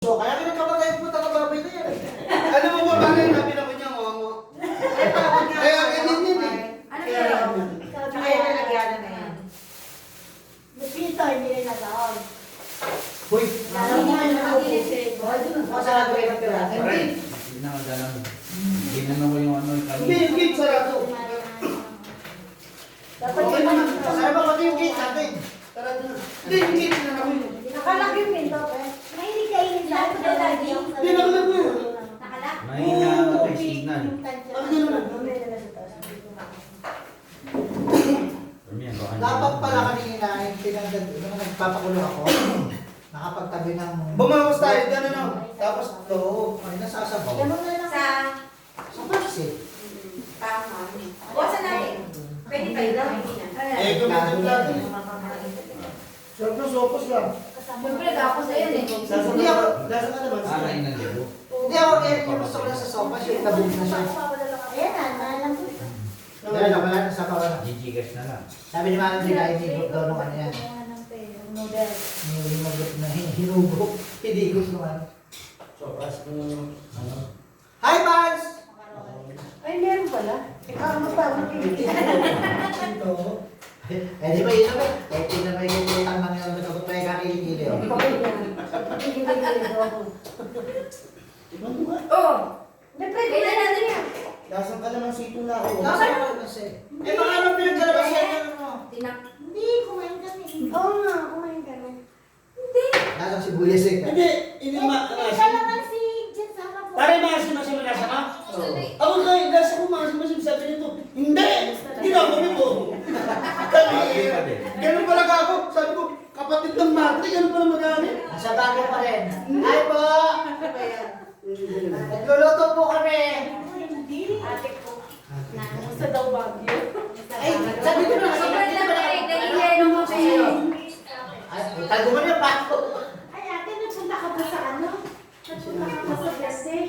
So, kaya kinakamatay po ng babay na yan. Alam mo ba bagay na pinako niya mo? Kaya ganyan yun eh. Ano ba yun? Kaya nalagyan na yan. Dito, hindi rin nag-aon. Uy, Lalo mo na nakikinig siya. Masarap ko yung pirata. Hindi na ako dalang. Ginano ko yung ano. hindi yung gate sarado. Dapat Okay yung naman, masarap ako yung gate natin. Sarado na. Hindi yung gate na namin. nakalaki yung pinto, eh. Mahilig kainin sa akin. Hindi nakalak mo yun. Nakalak? Mahina ako yung signal. Yan, baka hindi Dapat mo- pala kanina, tinagdag, nung nagpapakulo ako, nakapagtabi ng... Bumawas tayo, gano'n na. Tapos to, ay nasasabaw. Ganun na lang. Sa Sa pansit. tama. Buwasan natin. Pwede pa yun. Eh, gamitin natin. Sarap ng sopos lang. Siyempre, tapos na yun eh. Hindi ako, lasa ka naman. Ah, kain ng libo. Hindi ako, yung gusto ko lang sa sopas, yung tabog na siya. Ayan na, naalam ko. Dahil ako lang sa kawan. Gigigas na lang. Sabi ni Manang Bila, hinigop daw nung ano yan. Noodles. Hinugot na hinugop. Hinigop nung ano. Sopas mo ano. Hi, Bans! Ay, meron pala. Ikaw mo pa, Ito. Eh, di ba yun naman? Eh, tinamay yung utang ng yung nagkakot pa yung kakilingili. Oh! Hindi, pwede Kailan na natin yan? Lasan ka naman sito na ako. Nasa ako kasi. Eh, baka naman pinagkalabas yan mo. Tinak. Hindi, kumain kami. Oo nga, kumain kami. Hindi. Nasa sibuyas eh. Hindi, hindi Kailangan si Jen sama po. Pare, maasim-asim na nasa ka? Ako kayo, nasa ko maasim-asim sabi nito. Hindi! Ginagawa mo. Ganun pala ka ako. Sabi ko, kapatid ng matre, ganun pala mag-aamit. Nasa bago pa rin. Hi po! Nagluluto po kami. Ate ko. Sa daw Baguio. Ay, sabi ko na. Sobrang lamig. Nag-ieno mo kayo. Ay, tago mo na pa. Ay, ate, nagpunta ka ba sa ano? Nagpunta ka ba sa birthday?